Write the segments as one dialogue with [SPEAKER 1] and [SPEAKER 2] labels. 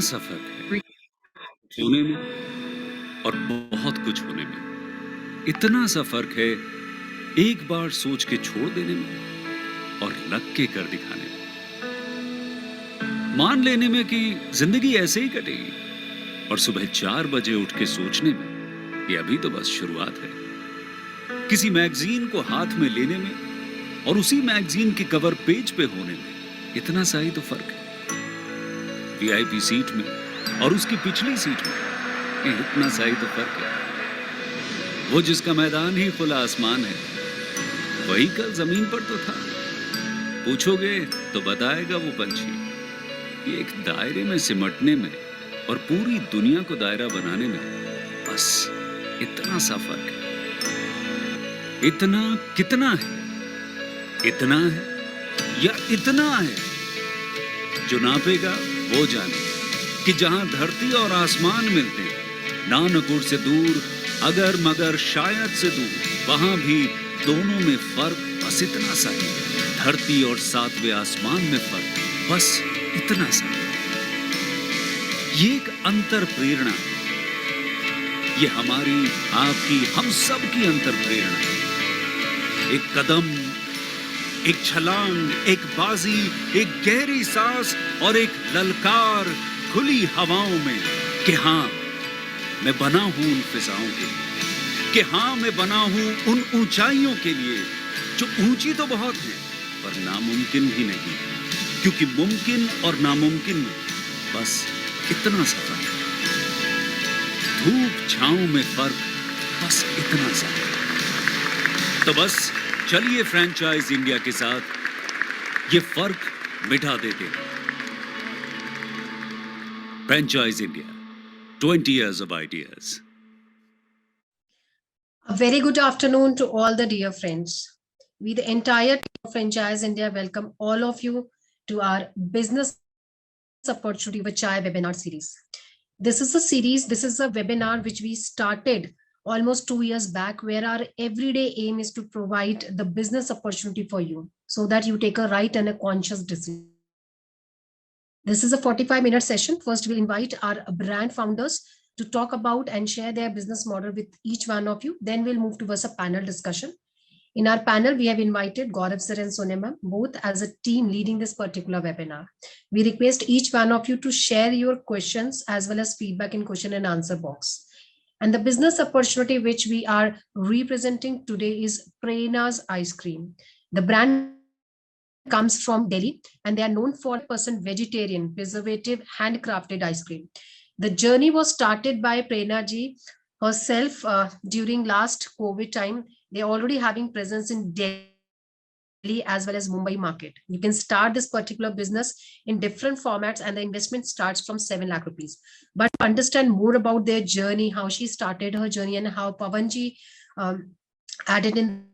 [SPEAKER 1] सा फर्क है होने में और बहुत कुछ होने में। इतना सा फर्क है एक बार सोच के छोड़ देने में और लग के कर दिखाने में। मान लेने में कि जिंदगी ऐसे ही कटेगी और सुबह 4 बजे उठ के सोचने में कि अभी तो बस शुरुआत है। किसी मैगजीन को हाथ में लेने में और उसी मैगजीन के कवर पेज पे होने में इतना सा ही तो फर्क है। वीआईपी सीट में और उसकी पिछली सीट में इतना सा ही तो फर्क है। वो जिसका मैदान ही खुला आसमान है वही कल जमीन पर तो था। पूछोगे तो बताएगा वो पंछी कि एक दायरे में सिमटने में और पूरी दुनिया को दायरा बनाने में बस इतना सा फर्क है। इतना कितना है? इतना है या इतना है? जो नापेगा वो जाने कि जहां धरती और आसमान मिलते हैं, नानकुर से दूर, अगर मगर शायद से दूर, वहां भी दोनों में फर्क बस इतना सा है। धरती और 7वें आसमान में फर्क बस इतना सा है। ये एक अंतर प्रेरणा है। ये हमारी, आपकी, हम सब की अंतर प्रेरणा है। एक कदम, एक छलांग, एक बाजी, एक गहरी सांस और एक ललकार खुली हवाओं में कि हाँ मैं बना हूं उन फिजाओं के लिए, कि हाँ मैं बना हूं उन ऊंचाइयों के लिए जो ऊंची तो बहुत है पर नामुमकिन भी नहीं, क्योंकि मुमकिन और नामुमकिन में बस इतना सा फर्क है। धूप छांव में फर्क बस इतना सा है। तो बस चलिए फ्रैंचाइज इंडिया के साथ ये फर्क मिटा देते हैं। Franchise India, 20 years of ideas.
[SPEAKER 2] A very good afternoon to all the dear friends. We, the entire team of Franchise India, welcome all of you to our Business Opportunity with Chai webinar series. This is a series, this is a webinar which we started almost 2 years back, where our everyday aim is to provide the business opportunity for you so that you take a right and a conscious decision. This is a 45-minute session. First, we'll invite our brand founders to talk about and share their business model with each one of you. Then we'll move towards a panel discussion. In our panel, we have invited Gaurav sir and Sonema, both as a team leading this particular webinar. We request each one of you to share your questions as well as feedback in question and answer box. And the business opportunity which we are representing today is Prerna Ice Cream. The brand comes from Delhi and they are known for 100% vegetarian, preservative, handcrafted ice cream. The journey was started by Prerna ji herself during last COVID time. They're already having presence in Delhi as well as Mumbai market. You can start this particular business in different formats and the investment starts from 7 lakh rupees. But to understand more about their journey, how she started her journey and how Pavanji added in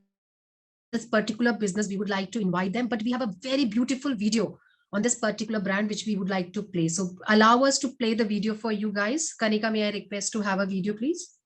[SPEAKER 2] this particular business, we would like to invite them. But we have a very beautiful video on this particular brand which we would like to play. So allow us to play the video for you guys. Kanika, may I request to have a video, please?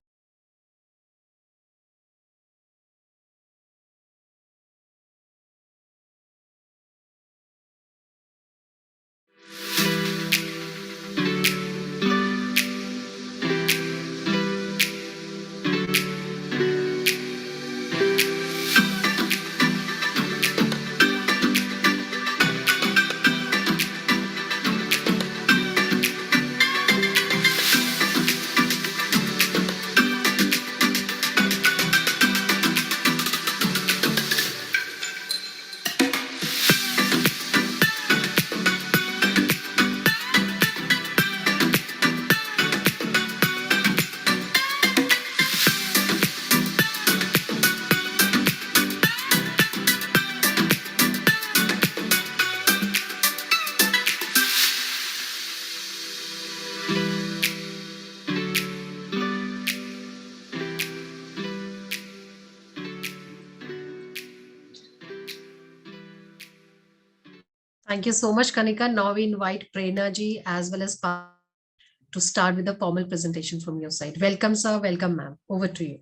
[SPEAKER 2] Thank you so much, Kanika. Now we invite Prerna ji as well as to start with the formal presentation from your side. Welcome, sir. Welcome, ma'am. Over to you.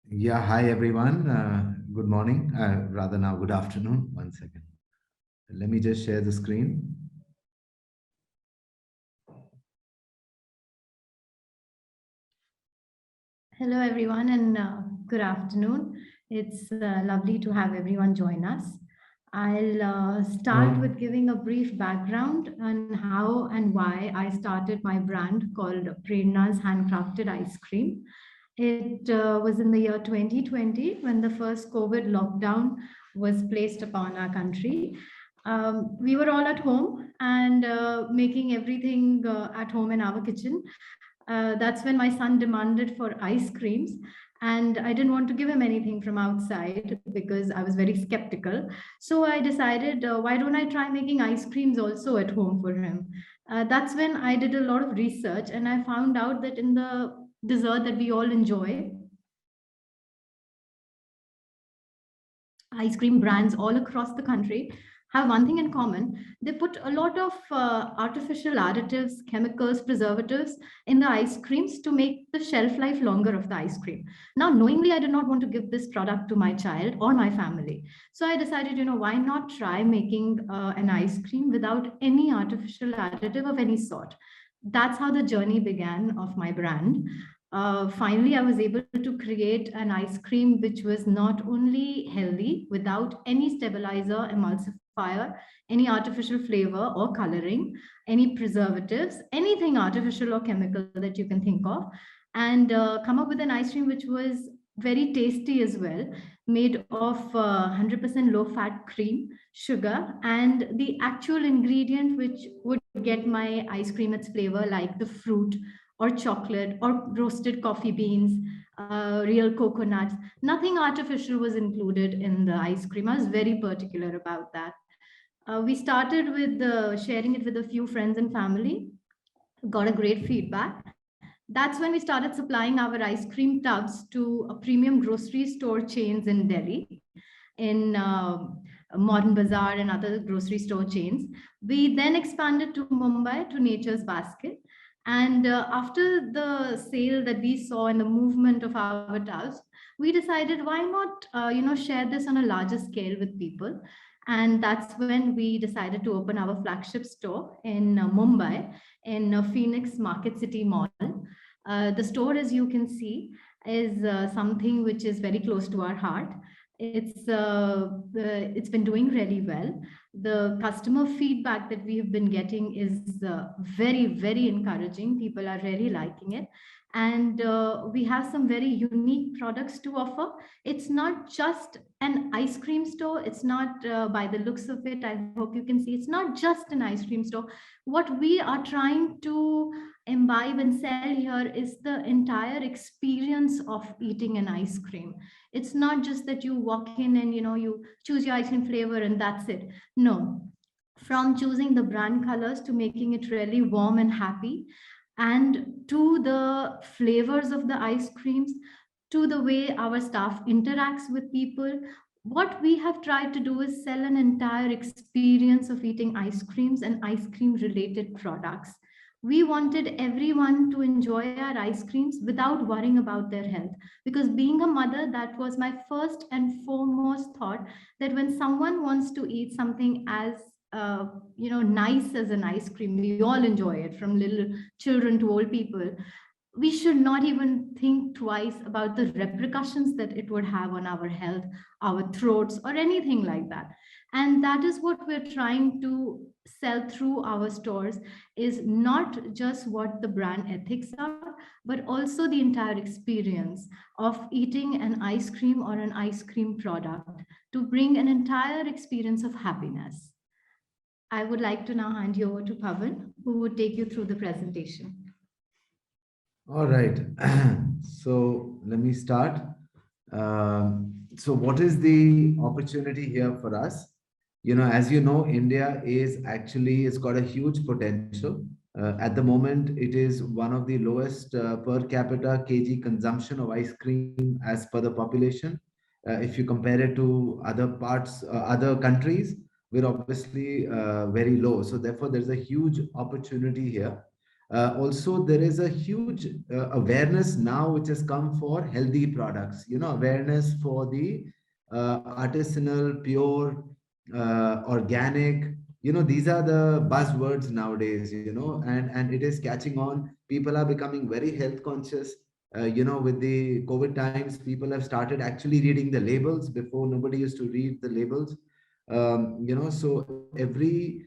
[SPEAKER 3] Yeah, hi everyone. Good morning. Rather now, good afternoon. 1 second. Let me just share the screen.
[SPEAKER 4] Hello, everyone, and good afternoon. It's lovely to have everyone join us. I'll start with giving a brief background on how and why I started my brand called Prerna's Handcrafted Ice Cream. It was in the year 2020 when the first COVID lockdown was placed upon our country. We were all at home and making everything at home in our kitchen. That's when my son demanded for ice creams, and I didn't want to give him anything from outside because I was very skeptical. So I decided, why don't I try making ice creams also at home for him? That's when I did a lot of research, and I found out that in the dessert that we all enjoy, ice cream brands all across the country have one thing in common. They put a lot of artificial additives, chemicals, preservatives in the ice creams to make the shelf life longer of the ice cream. Now, knowingly, I did not want to give this product to my child or my family. So I decided, why not try making an ice cream without any artificial additive of any sort? That's how the journey began of my brand. Finally, I was able to create an ice cream which was not only healthy without any stabilizer, emulsifier, any artificial flavor or coloring, any preservatives, anything artificial or chemical that you can think of, and come up with an ice cream which was very tasty as well, made of 100% low fat cream, sugar, and the actual ingredient which would get my ice cream its flavor, like the fruit or chocolate or roasted coffee beans, real coconuts. Nothing artificial was included in the ice cream. I was very particular about that. We started with sharing it with a few friends and family, got a great feedback. That's when we started supplying our ice cream tubs to a premium grocery store chains in Delhi, in Modern Bazaar and other grocery store chains. We then expanded to Mumbai to Nature's Basket. And after the sale that we saw and the movement of our tubs, we decided why not, share this on a larger scale with people. And that's when we decided to open our flagship store in Mumbai, in Phoenix Market City Mall. The store, as you can see, is something which is very close to our heart. It's been doing really well. The customer feedback that we have been getting is very, very encouraging. People are really liking it. And we have some very unique products to offer. It's not just an ice cream store. It's not, by the looks of it, I hope you can see, it's not just an ice cream store. What we are trying to imbibe and sell here is the entire experience of eating an ice cream. It's not just that you walk in and you choose your ice cream flavor and that's it. No, from choosing the brand colors to making it really warm and happy, and to the flavors of the ice creams, to the way our staff interacts with people. What we have tried to do is sell an entire experience of eating ice creams and ice cream related products. We wanted everyone to enjoy our ice creams without worrying about their health. Because being a mother, that was my first and foremost thought, that when someone wants to eat something as nice as an ice cream, we all enjoy it, from little children to old people. We should not even think twice about the repercussions that it would have on our health, our throats, or anything like that. And that is what we're trying to sell through our stores, is not just what the brand ethics are, but also the entire experience of eating an ice cream or an ice cream product, to bring an entire experience of happiness. I would like to now hand you over to Pavan, who would take you through the presentation.
[SPEAKER 3] All right. So let me start. So what is the opportunity here for us? As you know, India it's got a huge potential. At the moment, it is one of the lowest per capita kg consumption of ice cream as per the population. If you compare it to other countries, we're obviously very low. So therefore, there's a huge opportunity here. Also, there is a huge awareness now which has come for healthy products, awareness for the artisanal, pure, organic. These are the buzzwords nowadays, and it is catching on. People are becoming very health conscious. With the COVID times, people have started actually reading the labels. Before, nobody used to read the labels. So every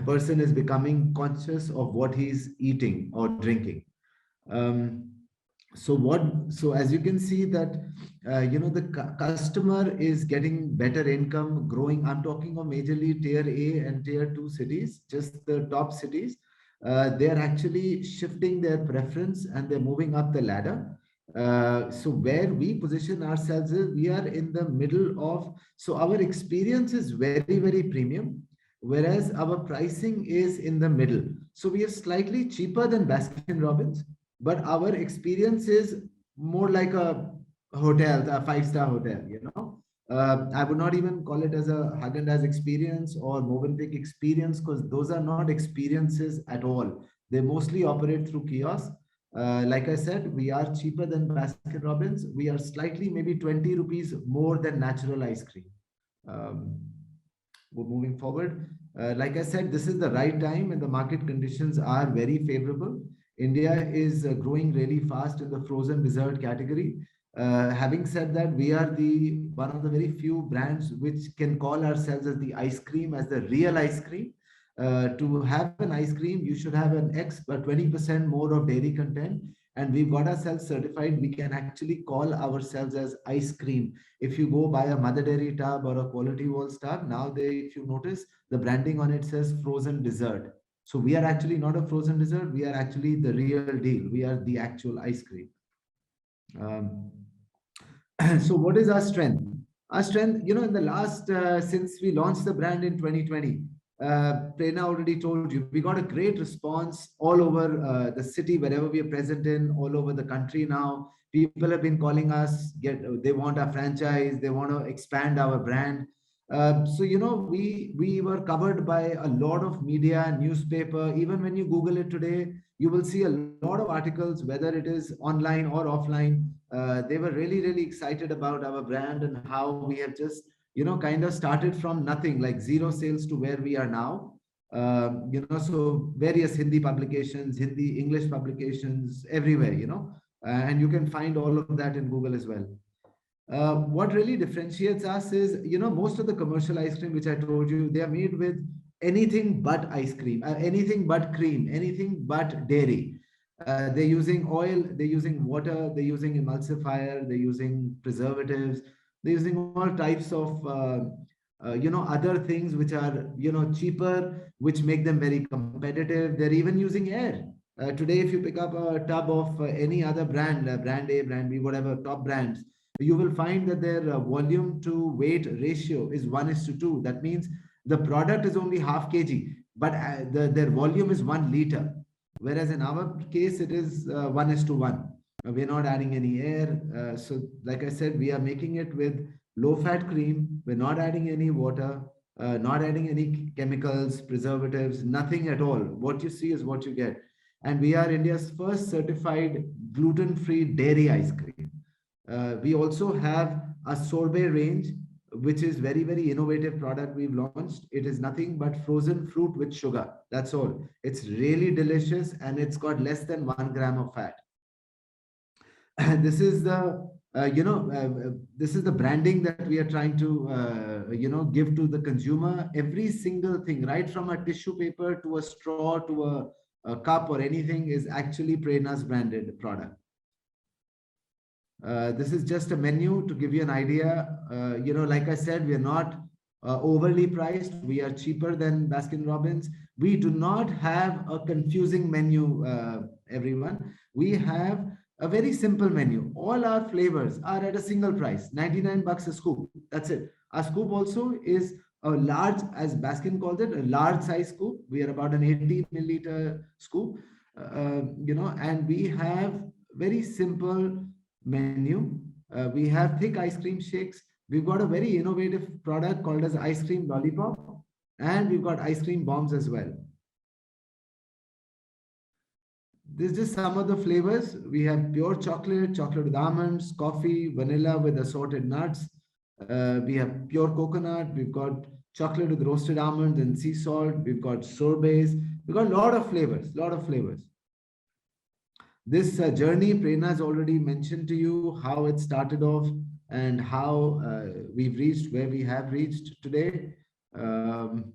[SPEAKER 3] person is becoming conscious of what he's eating or drinking. So as you can see that, the customer is getting better income, growing. I'm talking of majorly tier A and tier 2 cities, just the top cities. They're actually shifting their preference and they're moving up the ladder. So where we position ourselves is we are in the middle of, so our experience is very, very premium, whereas our pricing is in the middle. So we are slightly cheaper than Baskin Robbins, but our experience is more like a hotel, a five-star hotel. I would not even call it as a Haagen-Dazs experience or Movenpick experience, because those are not experiences at all. They mostly operate through kiosks. Like I said, we are cheaper than Baskin Robbins. We are slightly maybe 20 rupees more than natural ice cream. We're moving forward. Like I said, this is the right time and the market conditions are very favorable. India is growing really fast in the frozen dessert category. Having said that, we are the one of the very few brands which can call ourselves as the ice cream, as the real ice cream. To have an ice cream, you should have an 20% more of dairy content, and we've got ourselves certified. We can actually call ourselves as ice cream. If you go buy a Mother Dairy tub or a Quality Walls tub, now if you notice, the branding on it says frozen dessert. So we are actually not a frozen dessert. We are actually the real deal. We are the actual ice cream. So what is our strength? Our strength, in the last, since we launched the brand in 2020, Prerna already told you, we got a great response all over the city, wherever we are present in, all over the country now. People have been calling us, they want our franchise, they want to expand our brand. We were covered by a lot of media, newspaper. Even when you Google it today, you will see a lot of articles, whether it is online or offline. They were really, really excited about our brand and how we have just, kind of started from nothing, like zero sales to where we are now. So various Hindi publications, Hindi, English publications, everywhere, and you can find all of that in Google as well. What really differentiates us is, most of the commercial ice cream, which I told you, they are made with anything but ice cream, anything but cream, anything but dairy. They're using oil, they're using water, they're using emulsifier, they're using preservatives, they're using all types of, other things which are, cheaper, which make them very competitive. They're even using air. Today, if you pick up a tub of any other brand, brand A, brand B, whatever, top brands, you will find that their volume to weight ratio is 1:2. That means the product is only half kg, but their volume is 1 liter. Whereas in our case, it is 1:1. We're not adding any air. So like I said, we are making it with low-fat cream. We're not adding any water, not adding any chemicals, preservatives, nothing at all. What you see is what you get. And we are India's first certified gluten-free dairy ice cream. We also have a sorbet range, which is very, very innovative product we've launched. It is nothing but frozen fruit with sugar. That's all. It's really delicious and it's got less than 1 gram of fat. This is the, this is the branding that we are trying to, give to the consumer. Every single thing, right from a tissue paper to a straw to a cup or anything, is actually Prerna's branded product. This is just a menu to give you an idea. Like I said, we are not overly priced. We are cheaper than Baskin Robbins. We do not have a confusing menu, everyone. We have a very simple menu. All our flavors are at a single price, 99 bucks a scoop. That's it. Our scoop also is a large, as Baskin calls it, a large size scoop. We are about an 80 milliliter scoop, and we have very simple menu. We have thick ice cream shakes. We've got a very innovative product called as ice cream lollipop, and we've got ice cream bombs as well. This is just some of the flavors. We have pure chocolate, chocolate with almonds, coffee, vanilla with assorted nuts. We have pure coconut. We've got chocolate with roasted almonds and sea salt. We've got sorbets. We've got a lot of flavors, This journey, Prerna has already mentioned to you how it started off and how we've reached where we have reached today. Um,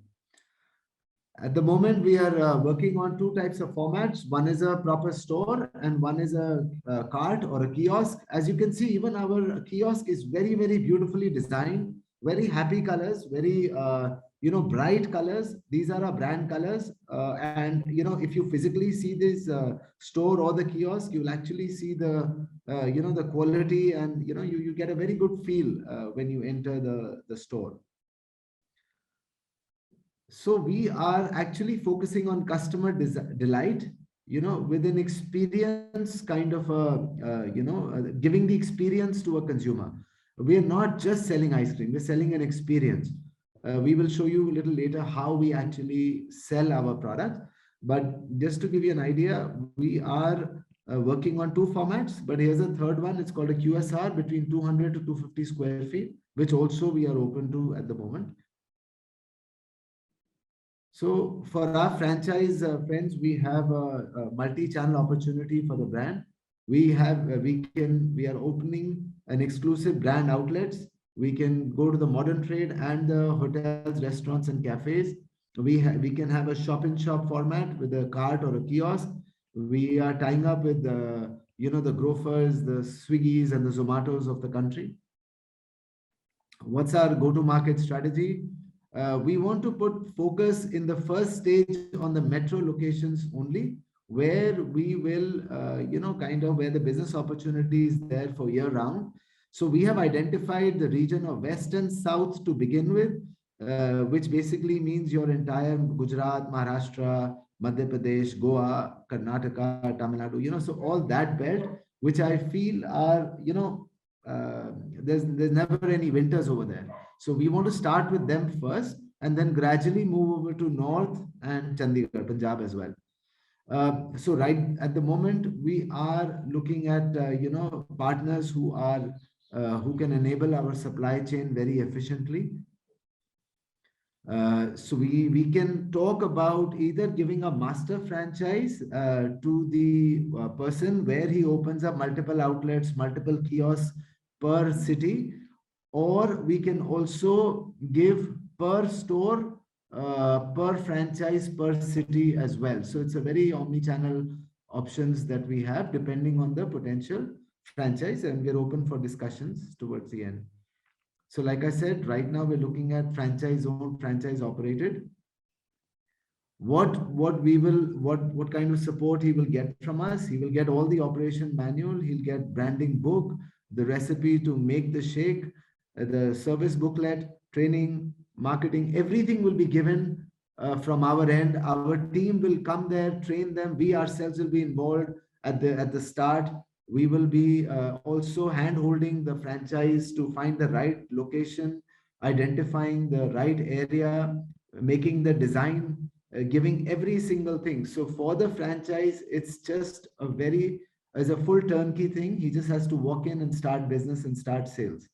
[SPEAKER 3] at the moment, we are working on two types of formats. One is a proper store and one is a cart or a kiosk. As you can see, even our kiosk is very, very beautifully designed, very happy colors, very, bright colors. These are our brand colors. And, if you physically see this store or the kiosk, you'll actually see the quality and, you get a very good feel when you enter the store. So we are actually focusing on customer delight, with an experience kind of giving the experience to a consumer. We are not just selling ice cream, we're selling an experience. We will show you a little later how we actually sell our product. But just to give you an idea, we are working on two formats, but here's a third one. It's called a QSR between 200 to 250 square feet, which also we are open to at the moment. So for our franchise friends, we have a multi-channel opportunity for the brand. We are opening an exclusive brand outlets. We can go to the modern trade and the hotels, restaurants, and cafes. We can have a shop-in-shop format with a cart or a kiosk. We are tying up with the grofers, the Swiggies, and the Zomatos of the country. What's our go-to-market strategy? We want to put focus in the first stage on the metro locations only, where we will, where the business opportunity is there for year round. So we have identified the region of West and South to begin with, which basically means your entire Gujarat, Maharashtra, Madhya Pradesh, Goa, Karnataka, Tamil Nadu, so all that belt, which I feel are, there's never any winters over there. So we want to start with them first and then gradually move over to North and Chandigarh, Punjab as well. So right at the moment, we are looking at, partners who can enable our supply chain very efficiently. So we can talk about either giving a master franchise to the person where he opens up multiple outlets, multiple kiosks per city, or we can also give per store, per franchise, per city as well. So it's a very omni-channel options that we have depending on the potential franchise, and we're open for discussions towards the end. So like I said, right now we're looking at franchise owned, franchise operated. What kind of support he will get from us? He will get all the operation manual, he'll get branding book, the recipe to make the shake, the service booklet, training, marketing, everything will be given from our end. Our team will come there, train them. We ourselves will be involved at the start. We will be also hand-holding the franchise to find the right location, identifying the right area, making the design, giving every single thing. So for the franchise, it's just as a full turnkey thing. He just has to walk in and start business and start sales.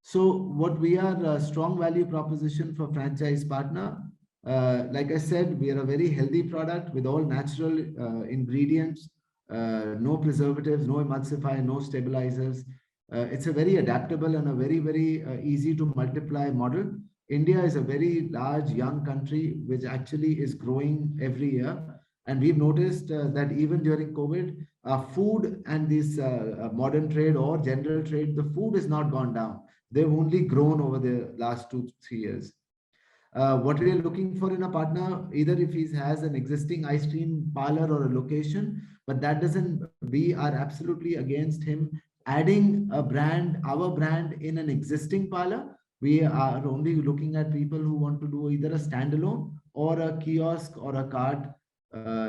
[SPEAKER 3] So what we are a strong value proposition for franchise partner. Like I said, we are a very healthy product with all natural ingredients, no preservatives, no emulsifier, no stabilizers. It's a very adaptable and a very, very easy to multiply model. India is a very large, young country, which actually is growing every year. And we've noticed that even during COVID, food and this modern trade or general trade, the food has not gone down. They've only grown over the last 2-3 years. What we are looking for in a partner, either if he has an existing ice cream parlor or a location, but that doesn't, we are absolutely against him adding a brand, our brand in an existing parlor. We are only looking at people who want to do either a standalone or a kiosk or a cart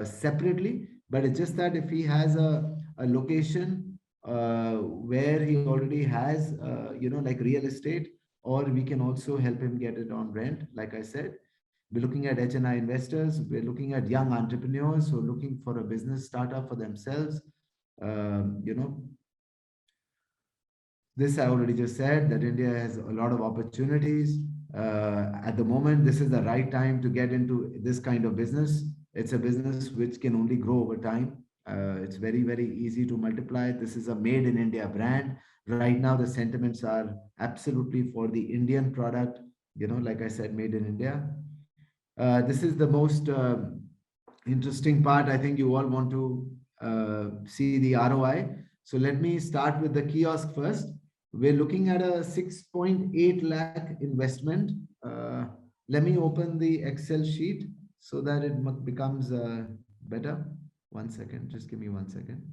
[SPEAKER 3] separately. But it's just that if he has a location where he already has, like real estate, or we can also help him get it on rent. Like I said, we're looking at HNI investors. We're looking at young entrepreneurs who are looking for a business startup for themselves. This I already just said that India has a lot of opportunities. At the moment, this is the right time to get into this kind of business. It's a business which can only grow over time. It's very, very easy to multiply. This is a made in India brand. Right now, the sentiments are absolutely for the Indian product, like I said, made in India. This is the most interesting part. I think you all want to see the ROI. So let me start with the kiosk first. We're looking at a 6.8 lakh investment. Let me open the Excel sheet so that it becomes better. 1 second, just give me 1 second.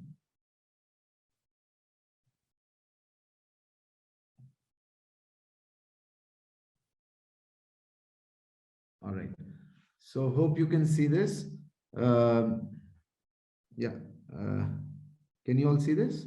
[SPEAKER 3] All right. So hope you can see this. Yeah. Can you all see this?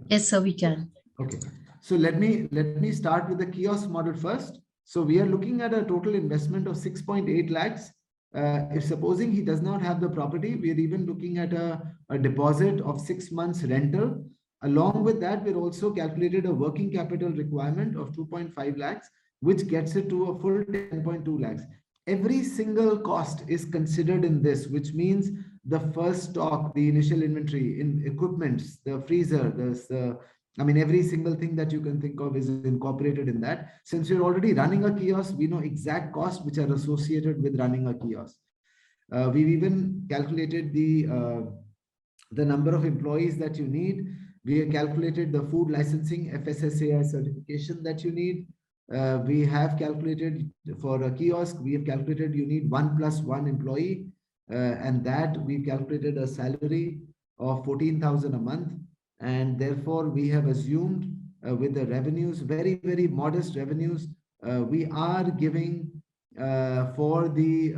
[SPEAKER 2] Yes, sir, we can.
[SPEAKER 3] Okay. So let me start with the kiosk model first. So we are looking at a total investment of 6.8 lakhs. If supposing he does not have the property, we are even looking at a deposit of 6 months rental. Along with that, we're also calculated a working capital requirement of 2.5 lakhs, which gets it to a full 10.2 lakhs. Every single cost is considered in this, which means the first stock, the initial inventory, in equipments, the freezer, every single thing that you can think of is incorporated in that. Since you're already running a kiosk, we know exact costs which are associated with running a kiosk. We've even calculated the number of employees that you need. We have calculated the food licensing FSSAI certification that you need. We have calculated for a kiosk, we have calculated you need 1 + 1 employee, and that we calculated a salary of 14,000 a month. And therefore, we have assumed with the revenues, very, very modest revenues, we are giving for the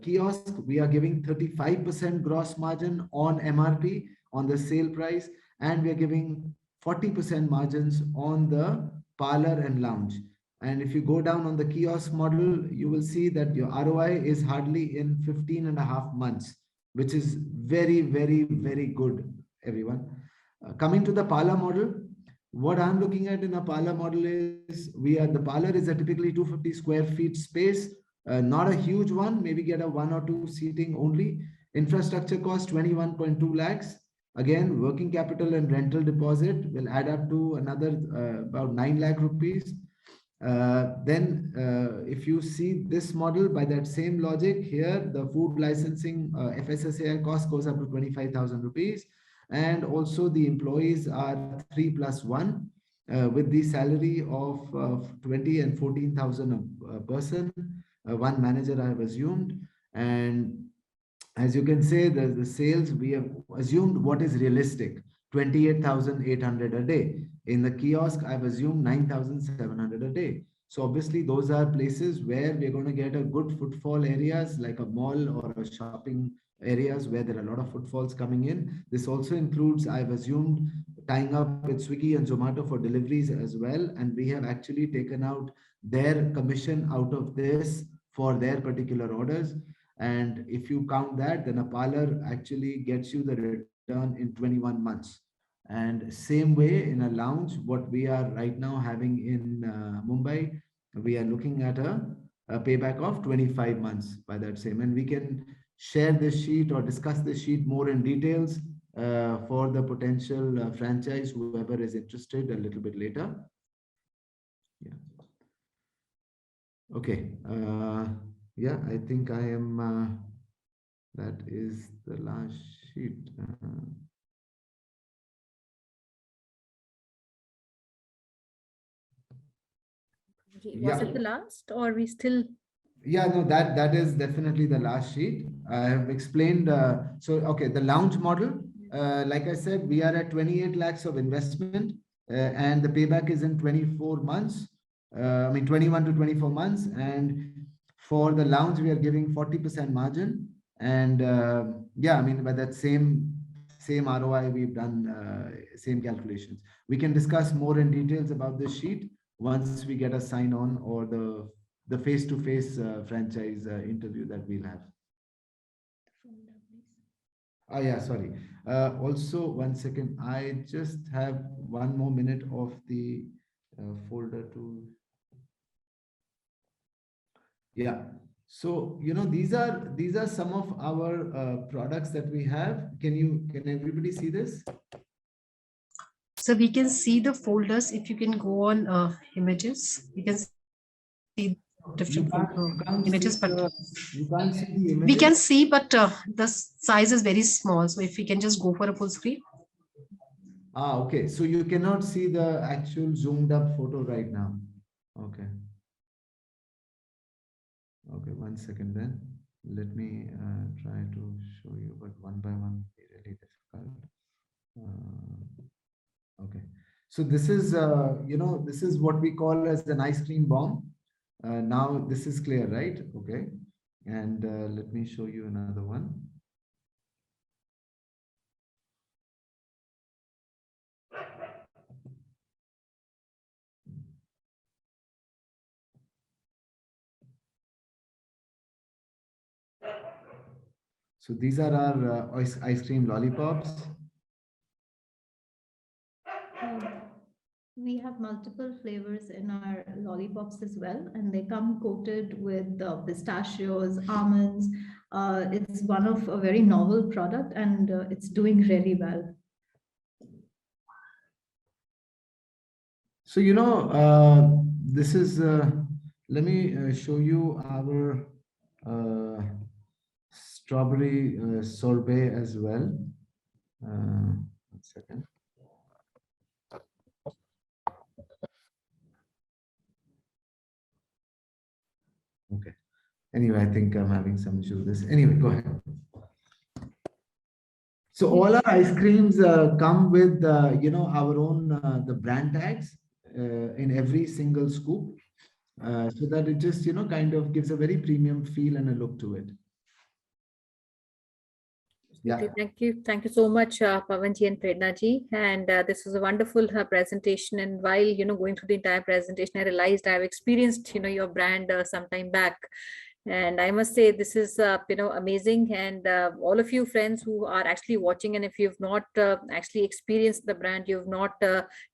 [SPEAKER 3] kiosk, we are giving 35% gross margin on MRP, on the sale price, and we are giving 40% margins on the parlor and lounge. And if you go down on the kiosk model, you will see that your ROI is hardly in 15.5 months, which is very, very, very good, everyone. Coming to the parlor model, what I'm looking at in a parlor model is the parlor is a typically 250 square feet space, not a huge one, maybe get a 1 or 2 seating only. Infrastructure cost 21.2 lakhs. Again, working capital and rental deposit will add up to another about 9 lakh rupees. If you see this model by that same logic here, the food licensing FSSAI cost goes up to 25,000 rupees. And also the employees are 3 + 1 with the salary of 20 and 14,000 a person. One manager I have assumed. And as you can say, the sales, we have assumed what is realistic, 28,800 a day. In the kiosk, I've assumed 9,700 a day. So obviously, those are places where we're going to get a good footfall areas like a mall or a shopping areas where there are a lot of footfalls coming in. This also includes, I've assumed, tying up with Swiggy and Zomato for deliveries as well. And we have actually taken out their commission out of this for their particular orders. And if you count that, then a parlor actually gets you the return in 21 months. And same way in a lounge, what we are right now having in Mumbai, we are looking at a payback of 25 months by that same. And we can share this sheet or discuss this sheet more in details for the potential franchise, whoever is interested, a little bit later. Yeah. Okay. Yeah, I think I am, that is the last sheet.
[SPEAKER 5] Was it the last, or we still?
[SPEAKER 3] Yeah, no, that is definitely the last sheet. I have explained. Okay, the lounge model, like I said, we are at 28 lakhs of investment and the payback is in 24 months. 21 to 24 months. And for the lounge, we are giving 40% margin. And yeah, by that same ROI, we've done same calculations. We can discuss more in details about this sheet once we get a sign on or the face-to-face franchise interview that we'll have. Oh yeah, sorry. Also, 1 second. I just have 1 more minute of the folder to. Yeah. So, you know, these are some of our products that we have. Can everybody see this?
[SPEAKER 2] So we can see the folders. If you can go on images, you can see different images, but
[SPEAKER 3] You can't see the images.
[SPEAKER 2] we can see, but the size is very small. So if we can just go for a full screen.
[SPEAKER 3] Ah, okay. So you cannot see the actual zoomed up photo right now. Okay. Okay, 1 second then. Let me try to show you, but one by one, be really difficult. Okay. So this is, you know, this is what we call as an ice cream bomb. Now this is clear, right? Okay. And let me show you another one. So these are our ice cream lollipops.
[SPEAKER 4] We have multiple flavors in our lollipops as well, and they come coated with pistachios, almonds. It's one of a very novel product, and it's doing really well.
[SPEAKER 3] So, you know, this is, let me show you our strawberry sorbet as well. 1 second. Okay. Anyway, I think I'm having some issue with this. Anyway, go ahead. So all our ice creams come with, you know, our own the brand tags in every single scoop, so that it just, you know, kind of gives a very premium feel and a look to it. Yeah.
[SPEAKER 5] Okay, thank you so much, Pavanji and Prerna ji. And this was a wonderful presentation. And while going through the entire presentation, I realized I've experienced your brand some time back. And I must say this is amazing. And all of you friends who are actually watching, and if you've not actually experienced the brand, you've not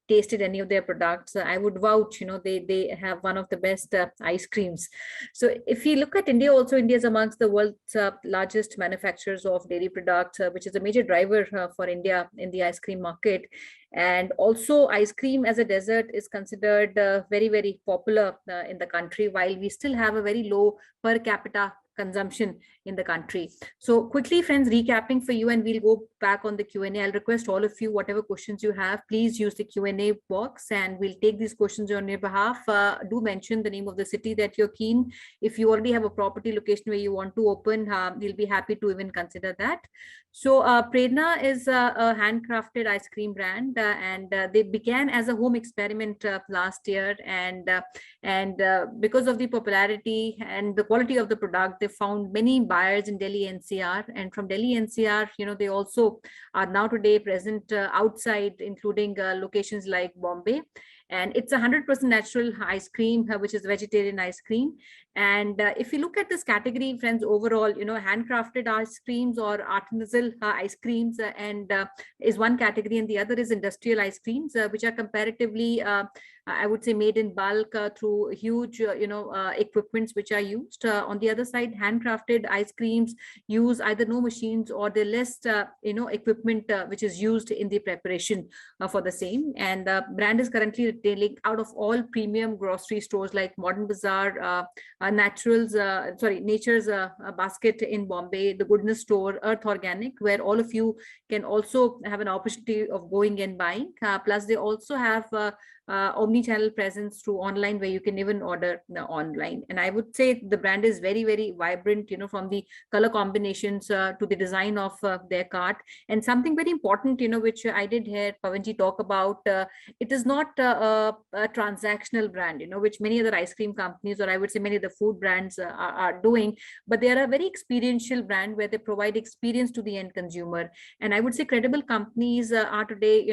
[SPEAKER 5] tasted any of their products, I would vouch, they have one of the best ice creams. So if you look at India, also India is amongst the world's largest manufacturers of dairy products, which is a major driver for India in the ice cream market. And also ice cream as a dessert is considered very, very popular in the country, while we still have a very low per capita consumption in the country. So quickly, friends, recapping for you, and we'll go back on the Q&A. I'll request all of you, whatever questions you have, please use the Q&A box and we'll take these questions on your behalf. Do mention the name of the city that you're keen. If you already have a property location where you want to open, we'll be happy to even consider that. So Prerna is a handcrafted ice cream brand, and they began as a home experiment last year, and because of the popularity and the quality of the product, they found many buyers in Delhi NCR, and from Delhi NCR, they also are now today present outside, including locations like Bombay. And it's 100% natural ice cream, which is vegetarian ice cream. And if you look at this category, friends, overall, handcrafted ice creams or artisanal ice creams and is one category, and the other is industrial ice creams, which are comparatively, I would say, made in bulk through huge, equipments which are used. On the other side, handcrafted ice creams use either no machines or the less, equipment which is used in the preparation for the same. And the brand is currently retailing out of all premium grocery stores like Modern Bazaar, Nature's Basket in Bombay, the Goodness Store, Earth Organic, where all of you can also have an opportunity of going and buying. Plus, they also have omni-channel presence through online, where you can even order online. And I would say the brand is very, very vibrant, from the color combinations to the design of their cart. And something very important, which I did hear Pavanji talk about, it is not a transactional brand, which many other ice cream companies, or I would say many of the food brands are doing, but they are a very experiential brand where they provide experience to the end consumer. And I would say credible companies are today,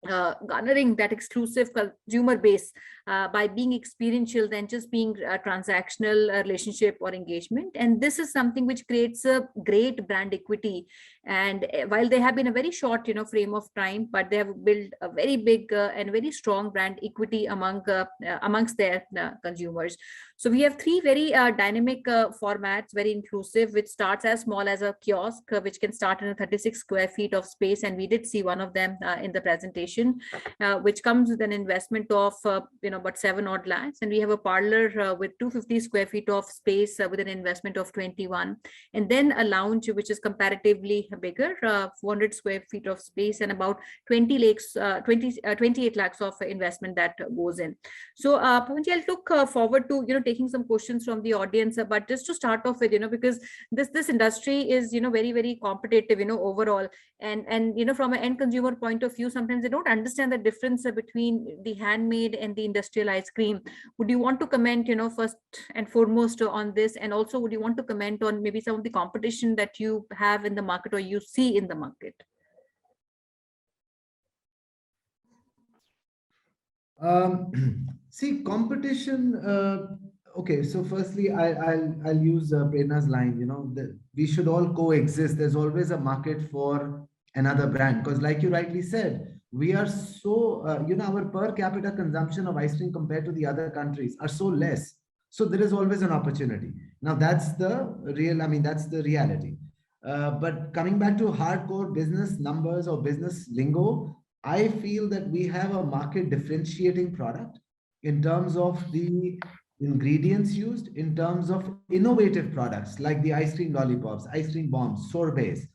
[SPEAKER 5] garnering that exclusive consumer base by being experiential than just being a transactional relationship or engagement. And this is something which creates a great brand equity. And while they have been a very short, frame of time, but they have built a very big and very strong brand equity amongst their consumers. So we have three very dynamic formats, very inclusive, which starts as small as a kiosk, which can start in a 36 square feet of space. And we did see one of them in the presentation, which comes with an investment of, about 7 odd lakhs. And we have a parlor with 250 square feet of space with an investment of 21. And then a lounge, which is comparatively bigger, 400 square feet of space and about 28 lakhs of investment that goes in. So Pavanji, I'll look forward to, taking some questions from the audience, but just to start off with, because this industry is, very, very competitive, overall. And from an end consumer point of view, sometimes they don't understand the difference between the handmade and the industrial ice cream. Would you want to comment, first and foremost on this? And also, would you want to comment on maybe some of the competition that you have in the market or you see in the market?
[SPEAKER 3] See, competition. Okay, so firstly, I'll use Prerna's line. That we should all coexist. There's always a market for another brand, because, like you rightly said, we are so our per capita consumption of ice cream compared to the other countries are so less. So there is always an opportunity. Now that's the real. I mean, that's the reality. But coming back to hardcore business numbers or business lingo, I feel that we have a market differentiating product in terms of the ingredients used, in terms of innovative products like the ice cream lollipops, ice cream bombs, sorbets.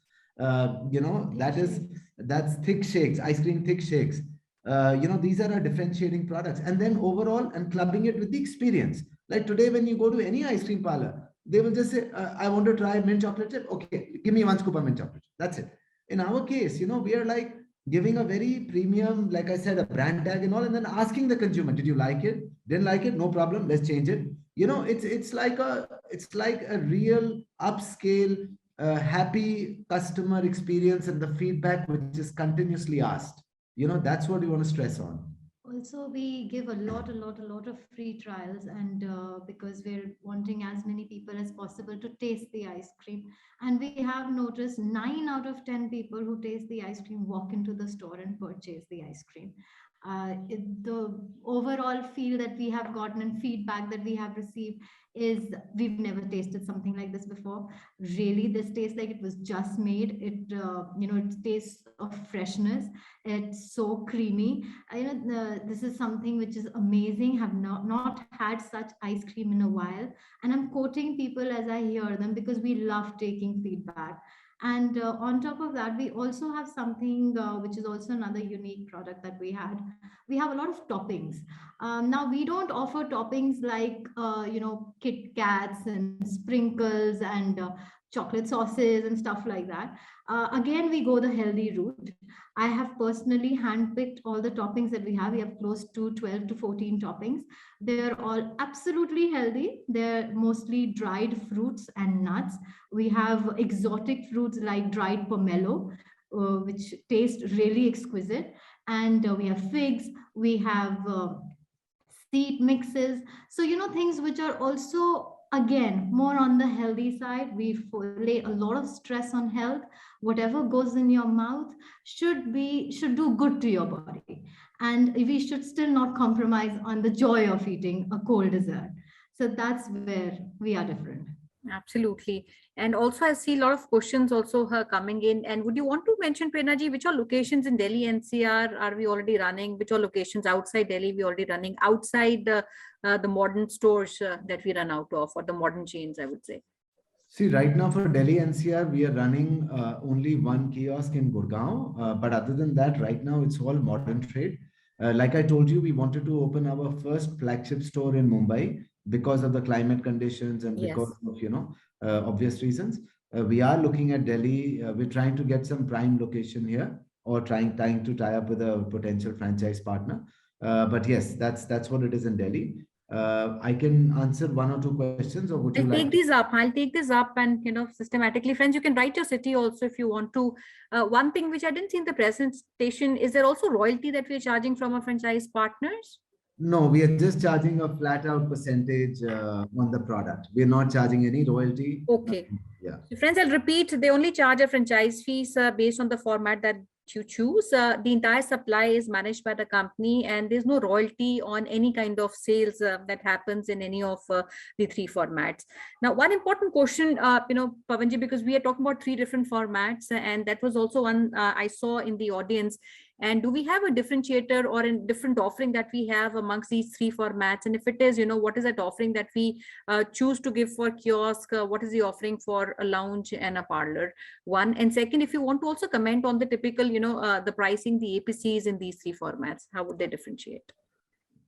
[SPEAKER 3] That's thick shakes, ice cream thick shakes. These are our differentiating products. And then overall, and clubbing it with the experience. Like today, when you go to any ice cream parlor, they will just say, I want to try mint chocolate chip. Okay, give me 1 scoop of mint chocolate. That's it. In our case, we are like giving a very premium, like I said, a brand tag and all, and then asking the consumer, did you like it? Didn't like it? No problem. Let's change it. It's like a real upscale, happy customer experience, and the feedback which is continuously asked. That's what we want to stress on.
[SPEAKER 4] Also, we give a lot of free trials, and because we're wanting as many people as possible to taste the ice cream. And we have noticed 9 out of 10 people who taste the ice cream walk into the store and purchase the ice cream. The overall feel that we have gotten and feedback that we have received is we've never tasted something like this before. Really, this tastes like it was just made. It tastes of freshness. It's so creamy. This is something which is amazing. Have not had such ice cream in a while, and I'm quoting people as I hear them because we love taking feedback. And on top of that, we also have something which is also another unique product that we had. We have a lot of toppings. Now, we don't offer toppings like, Kit Kats and sprinkles and chocolate sauces and stuff like that. Again, we go the healthy route. I have personally handpicked all the toppings that we have. We have close to 12 to 14 toppings. They're all absolutely healthy. They're mostly dried fruits and nuts. We have exotic fruits like dried pomelo, which taste really exquisite. And we have figs. We have seed mixes. So, things which are also, again, more on the healthy side. We lay a lot of stress on health. Whatever goes in your mouth should do good to your body. And we should still not compromise on the joy of eating a cold dessert. So that's where we are different.
[SPEAKER 5] Absolutely. And also, I see a lot of questions also coming in. And would you want to mention, Prerna ji, which are locations in Delhi NCR are we already running? Which are locations outside Delhi we already running? Outside the modern stores that we run out of, or the modern chains, I would say.
[SPEAKER 3] See, right now for Delhi NCR, we are running only one kiosk in Gurgaon. But other than that, right now, it's all modern trade. Like I told you, we wanted to open our first flagship store in Mumbai because of the climate conditions and because of, obvious reasons. We are looking at Delhi. We're trying to get some prime location here, or trying to tie up with a potential franchise partner. But yes, that's what it is in Delhi. I can answer one or two questions, or would you
[SPEAKER 5] I'll
[SPEAKER 3] like
[SPEAKER 5] take these up. I'll take this up and, systematically. Friends, you can write your city also if you want to. One thing which I didn't see in the presentation, is there also royalty that we're charging from our franchise partners?
[SPEAKER 3] No, we are just charging a flat out percentage on the product. We're not charging any royalty.
[SPEAKER 5] Okay.
[SPEAKER 3] Yeah.
[SPEAKER 5] So friends, I'll repeat, they only charge a franchise fees based on the format that you choose. The entire supply is managed by the company, and there's no royalty on any kind of sales that happens in any of the three formats. Now, one important question, Pavanji, because we are talking about three different formats, and that was also one I saw in the audience. And do we have a differentiator or a different offering that we have amongst these three formats? And if it is, what is that offering that we choose to give for kiosk? What is the offering for a lounge and a parlor? One. And second, if you want to also comment on the typical, the pricing, the APCs in these three formats, how would they differentiate?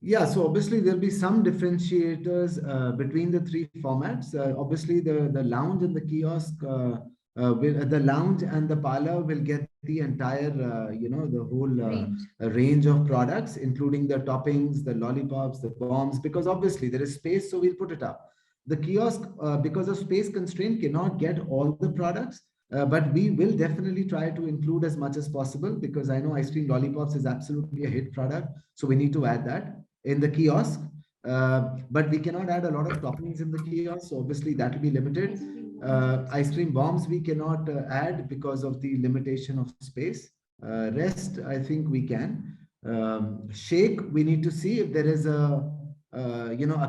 [SPEAKER 3] Yeah, so obviously there'll be some differentiators between the three formats. Obviously, the lounge and the kiosk, the lounge and the parlor will get the entire, the whole range of products, including the toppings, the lollipops, the bombs, because obviously there is space, so we'll put it up. The kiosk, because of space constraint, cannot get all the products. But we will definitely try to include as much as possible, because I know ice cream lollipops is absolutely a hit product. So we need to add that in the kiosk. But we cannot add a lot of toppings in the kiosk. So obviously that will be limited. Ice cream bombs we cannot add because of the limitation of space. Rest, I think we can. Shake, we need to see if there is a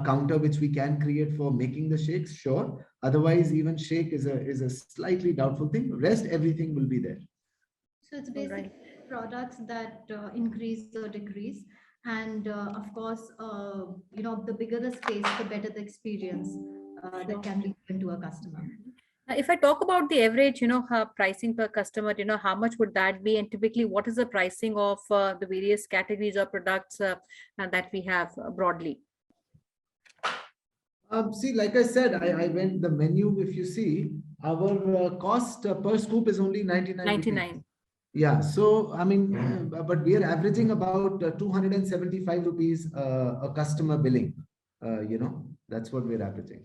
[SPEAKER 3] counter which we can create for making the shakes, sure. Otherwise, even shake is a slightly doubtful thing. Rest, everything will be there.
[SPEAKER 4] So it's basically products that increase or decrease. And of course, the bigger the space, the better the experience that can be given to a customer.
[SPEAKER 5] If I talk about the average, pricing per customer, how much would that be? And typically, what is the pricing of the various categories or products that we have broadly?
[SPEAKER 3] See, like I said, I went the menu. If you see, our cost per scoop is only 99.
[SPEAKER 5] 99.
[SPEAKER 3] Yeah, so I mean, but we are averaging about 275 rupees a customer billing. That's what we're averaging.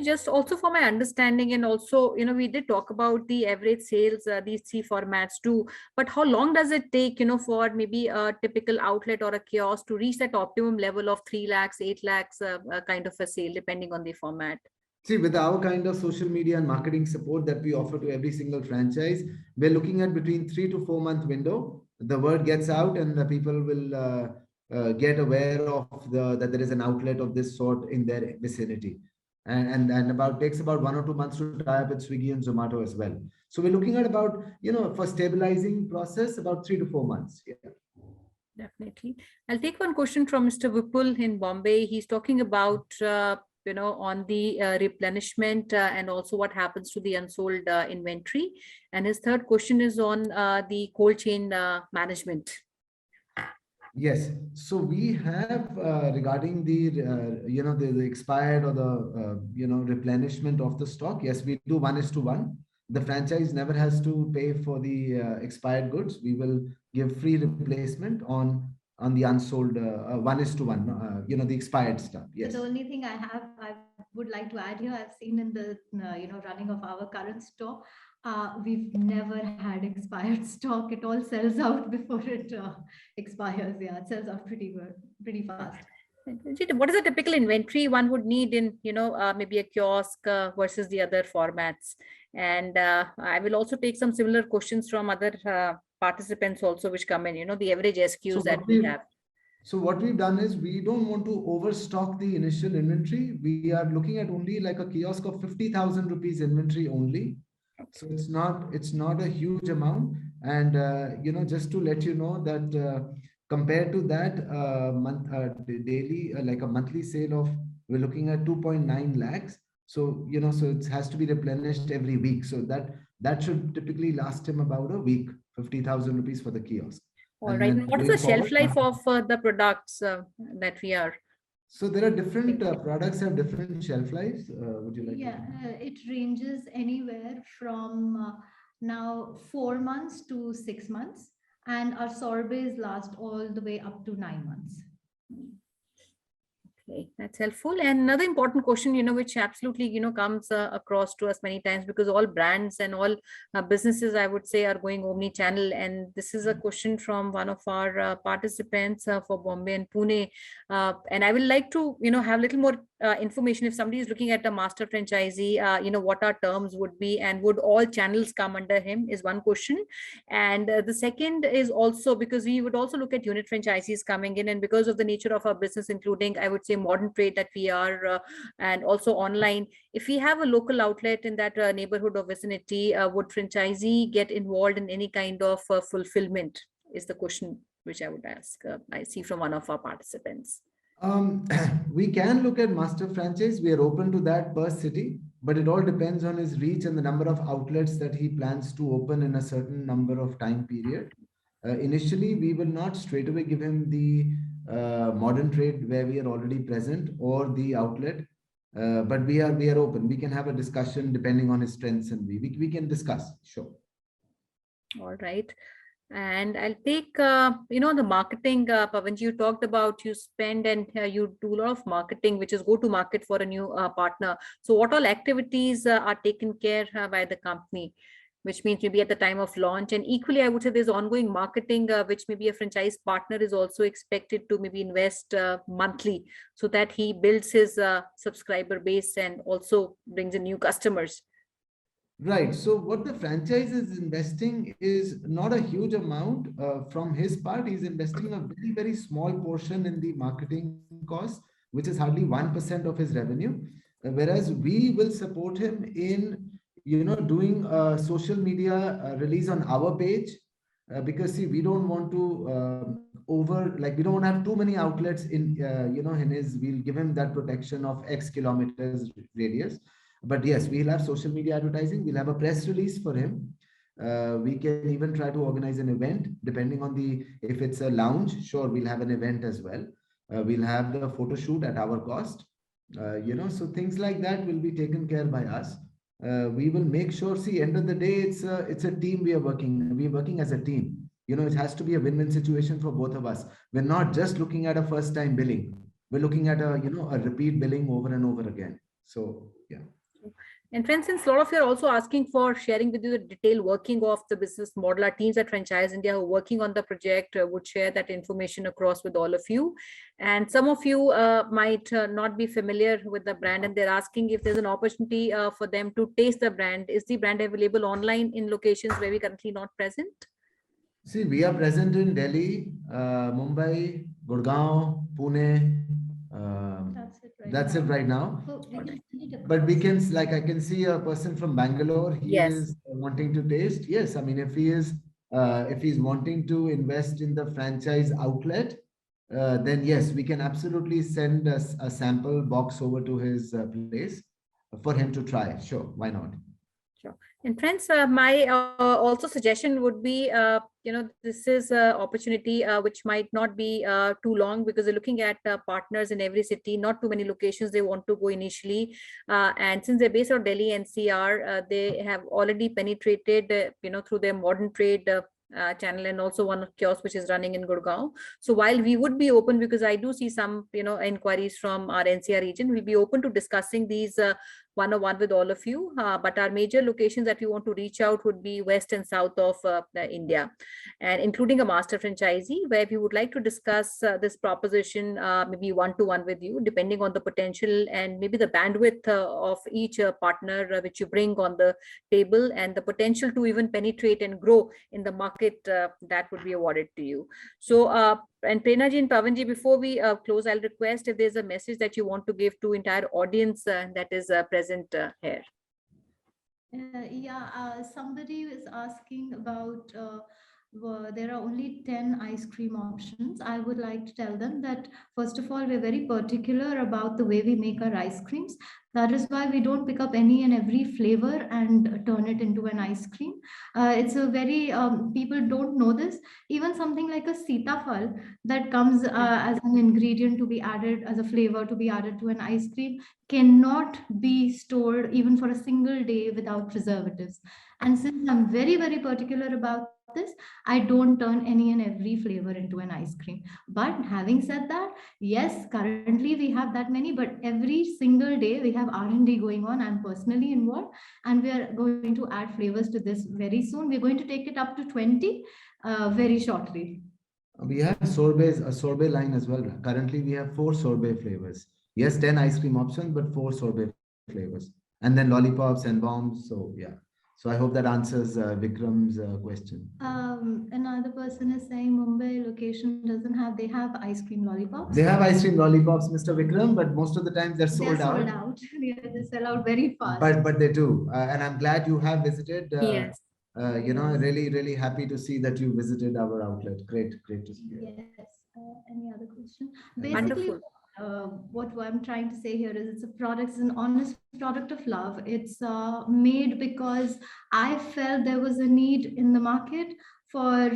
[SPEAKER 5] Just also for my understanding, and also, we did talk about the average sales, these three formats too, but how long does it take, for maybe a typical outlet or a kiosk to reach that optimum level of 3 lakhs, 8 lakhs kind of a sale, depending on the format?
[SPEAKER 3] See, with our kind of social media and marketing support that we offer to every single franchise, we're looking at between 3 to 4 month window. The word gets out and the people will get aware of that there is an outlet of this sort in their vicinity. And takes about 1 or 2 months to tie up with Swiggy and Zomato as well. So we're looking at about, for stabilizing process, about 3 to 4 months. Yeah.
[SPEAKER 5] Definitely. I'll take one question from Mr. Vipul in Bombay. He's talking about, on the replenishment and also what happens to the unsold inventory. And his third question is on the cold chain management.
[SPEAKER 3] Yes. So we have regarding the the expired or the replenishment of the stock. Yes, we do 1:1. The franchise never has to pay for the expired goods. We will give free replacement on the unsold 1:1. The expired stuff. Yes.
[SPEAKER 4] The only thing I would like to add here, I've seen in the running of our current store. We've never had expired stock. It all sells out before it expires. Yeah, it sells out pretty fast.
[SPEAKER 5] What is the typical inventory one would need in, maybe a kiosk versus the other formats? And I will also take some similar questions from other participants also, which come in, the average SKUs that we have.
[SPEAKER 3] So what we've done is we don't want to overstock the initial inventory. We are looking at only like a kiosk of 50,000 rupees inventory only. So it's not a huge amount. And, just to let you know that compared to that daily, like a monthly sale of, we're looking at 2.9 lakhs. So, so it has to be replenished every week. So that should typically last him about a week, 50,000 rupees for the kiosk.
[SPEAKER 5] All right. What is the shelf life of the products that we are?
[SPEAKER 3] So there are different products have different shelf lives. Would you like?
[SPEAKER 4] Yeah, it ranges anywhere from now 4 months to 6 months, and our sorbets last all the way up to 9 months.
[SPEAKER 5] Okay, that's helpful. And another important question, which absolutely, comes across to us many times, because all brands and all businesses, I would say, are going omni-channel. And this is a question from one of our participants for Bombay and Pune. And I would like to, have a little more information. If somebody is looking at a master franchisee, what our terms would be, and would all channels come under him, is one question. And the second is also because we would also look at unit franchisees coming in, and because of the nature of our business, including, I would say, modern trade that we are, and also online, if we have a local outlet in that neighborhood or vicinity, would franchisee get involved in any kind of fulfillment, is the question which I would ask. I see from one of our participants.
[SPEAKER 3] We can look at master franchise. We are open to that per city, but it all depends on his reach and the number of outlets that he plans to open in a certain number of time period. Initially, we will not straight away give him the modern trade where we are already present, or the outlet, but we are open. We can have a discussion depending on his strengths, and we can discuss. Sure.
[SPEAKER 5] All right. And I'll take, the marketing, Pavan, you talked about you spend and you do a lot of marketing, which is go to market for a new partner. So what all activities are taken care by the company, which means maybe at the time of launch? And equally, I would say there's ongoing marketing, which maybe a franchise partner is also expected to maybe invest monthly, so that he builds his subscriber base and also brings in new customers.
[SPEAKER 3] Right. So what the franchise is investing is not a huge amount from his part. He's investing a very, very small portion in the marketing cost, which is hardly 1% of his revenue. Whereas we will support him in, doing social media release on our page, because see, we don't want to we don't want to have too many outlets in, in his, we'll give him that protection of X kilometers radius. But yes, we'll have social media advertising. We'll have a press release for him. We can even try to organize an event depending on if it's a lounge, sure, we'll have an event as well. We'll have the photo shoot at our cost. So things like that will be taken care by us. We will make sure, see, end of the day, it's a team we are working as a team. It has to be a win-win situation for both of us. We're not just looking at a first-time billing. We're looking at a repeat billing over and over again. So, yeah.
[SPEAKER 5] And friends, since a lot of you are also asking for sharing with you the detailed working of the business model, our teams at Franchise India who are working on the project would share that information across with all of you. And some of you might not be familiar with the brand, and they're asking if there's an opportunity for them to taste the brand. Is the brand available online in locations where we're currently not present?
[SPEAKER 3] See, we are present in Delhi, Mumbai, Gurgaon, Pune. That's it right now. But we can, like, I can see a person from Bangalore. He is wanting to taste. Yes, I mean, if he's wanting to invest in the franchise outlet, then yes, we can absolutely send a sample box over to his place for him to try. Sure, why not?
[SPEAKER 5] Sure. And friends, my also suggestion would be, this is an opportunity which might not be too long, because they're looking at partners in every city, not too many locations they want to go initially. And since they're based out of Delhi NCR, they have already penetrated, through their modern trade channel, and also one kiosk which is running in Gurgaon. So while we would be open, because I do see some, inquiries from our NCR region, we'll be open to discussing these one-on-one with all of you. But our major locations that we want to reach out would be west and south of India, and including a master franchisee, where we would like to discuss this proposition maybe one-to-one with you, depending on the potential and maybe the bandwidth of each partner which you bring on the table, and the potential to even penetrate and grow in the market that would be awarded to you. So, and Prerna ji and Pavan ji, before we close, I'll request if there's a message that you want to give to entire audience that is present here.
[SPEAKER 4] Somebody is asking about there are only 10 ice cream options. I would like to tell them that, first of all, we're very particular about the way we make our ice creams. That is why we don't pick up any and every flavor and turn it into an ice cream. It's a very, people don't know this. Even something like a sitafal that comes as an ingredient to be added, as a flavor to be added to an ice cream, cannot be stored even for a single day without preservatives. And since I'm very, very particular about this, I don't turn any and every flavor into an ice cream. But having said that, yes, currently we have that many, but every single day we have R&D going on. I'm personally involved, and we are going to add flavors to this very soon. We're going to take it up to 20 very shortly.
[SPEAKER 3] We have sorbets, a sorbet line as well. Currently, we have 4 sorbet flavors. Yes, 10 ice cream options, but 4 sorbet flavors. And then lollipops and bombs. So, yeah. So I hope that answers Vikram's question.
[SPEAKER 4] Another person is saying Mumbai location doesn't have, they have ice cream lollipops.
[SPEAKER 3] They have ice cream lollipops, Mr. Vikram, but most of the times they're sold out.
[SPEAKER 4] Sold out. Yeah, they sell out very fast.
[SPEAKER 3] But they do. And I'm glad you have visited.
[SPEAKER 5] Yes.
[SPEAKER 3] You know, really happy to see that you visited our outlet. Great to see you.
[SPEAKER 4] Yes. Any other question? Basically, what I'm trying to say here is it's an honest product of love. It's made because I felt there was a need in the market for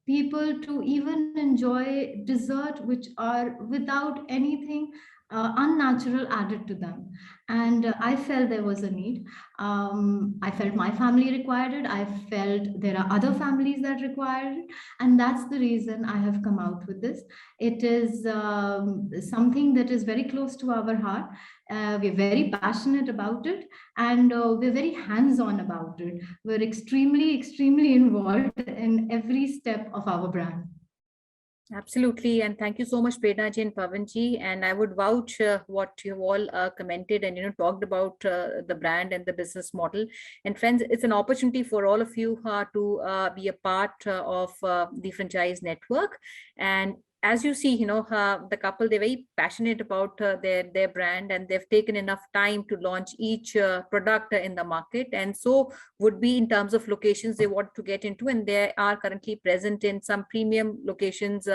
[SPEAKER 4] people to even enjoy dessert which are without anything unnatural added to them. And I felt there was a need. I felt my family required it. I felt there are other families that require it. And that's the reason I have come out with this. It is something that is very close to our heart. We're very passionate about it, and we're very hands-on about it. We're extremely involved in every step of our brand.
[SPEAKER 5] Absolutely. And thank you so much, Prerna ji and Pavan ji. And I would vouch what you all commented and, talked about the brand and the business model. And friends, it's an opportunity for all of you to be a part of the franchise network. And as you see, the couple, they're very passionate about their brand, and they've taken enough time to launch each product in the market. And so would be in terms of locations they want to get into. And they are currently present in some premium locations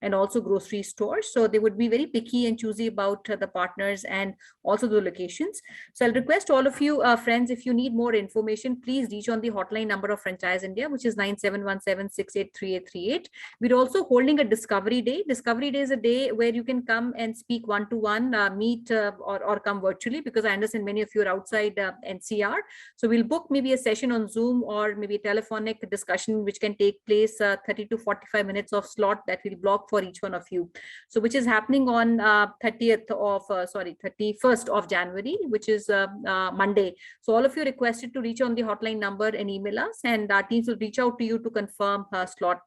[SPEAKER 5] and also grocery stores. So they would be very picky and choosy about the partners and also the locations. So I'll request all of you, friends, if you need more information, please reach on the hotline number of Franchise India, which is 9717683838. We're also holding a discovery day. Discovery Day is a day where you can come and speak one-to-one, meet or come virtually, because I understand many of you are outside NCR. So we'll book maybe a session on Zoom or maybe a telephonic discussion, which can take place 30 to 45 minutes of slot that we'll block for each one of you. So which is happening on 31st of January, which is Monday. So all of you requested to reach on the hotline number and email us, and our teams will reach out to you to confirm slot.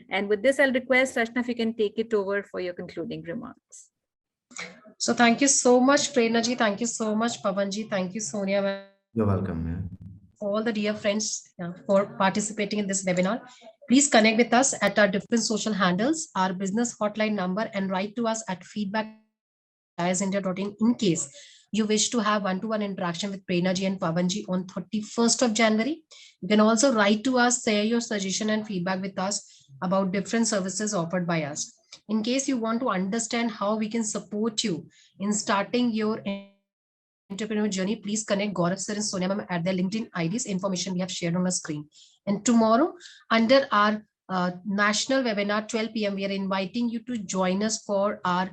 [SPEAKER 5] And with this, I'll request Rashna if you can take it over for your concluding remarks.
[SPEAKER 2] So thank you so much, Prerna ji. Thank you so much, Pavan ji. Thank you, Sonia.
[SPEAKER 3] You're welcome, man.
[SPEAKER 2] All the dear friends for participating in this webinar. Please connect with us at our different social handles, our business hotline number, and write to us at feedback@franchiseindia.in in case you wish to have one-to-one interaction with Prerna ji and Pavan ji on 31st of January. You can also write to us, share your suggestion and feedback with us about different services offered by us. In case you want to understand how we can support you in starting your entrepreneur journey, please connect Gaurav sir and Sonia ma'am at their LinkedIn IDs. Information we have shared on the screen. And tomorrow, under our national webinar, 12 p.m., we are inviting you to join us for our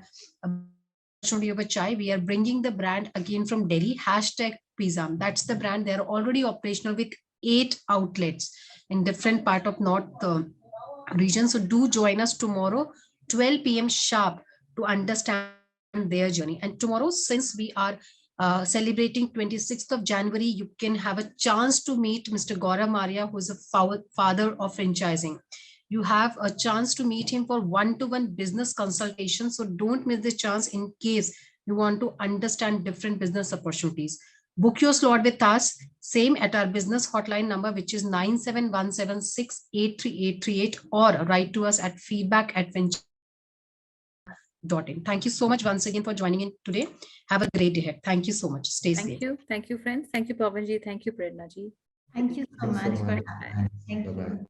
[SPEAKER 2] Chai. We are bringing the brand again from Delhi, #Pizza. That's the brand. They're already operational with 8 outlets in different part of North region. So do join us tomorrow, 12 p.m. sharp, to understand their journey. And tomorrow, since we are celebrating 26th of January, you can have a chance to meet Mr. Gaurav Maria, who is a father of franchising. You have a chance to meet him for one-to-one business consultation. So don't miss the chance in case you want to understand different business opportunities. Book your slot with us, same at our business hotline number, which is 9717683838, or write to us at feedback@franchise.in. Thank you so much once again for joining in today. Have a great day ahead. Thank you so much. Stay safe.
[SPEAKER 5] Thank you, friends. Thank you, Pavan ji. Thank you, Prerna ji.
[SPEAKER 4] Thank you so much for having me. Thank you.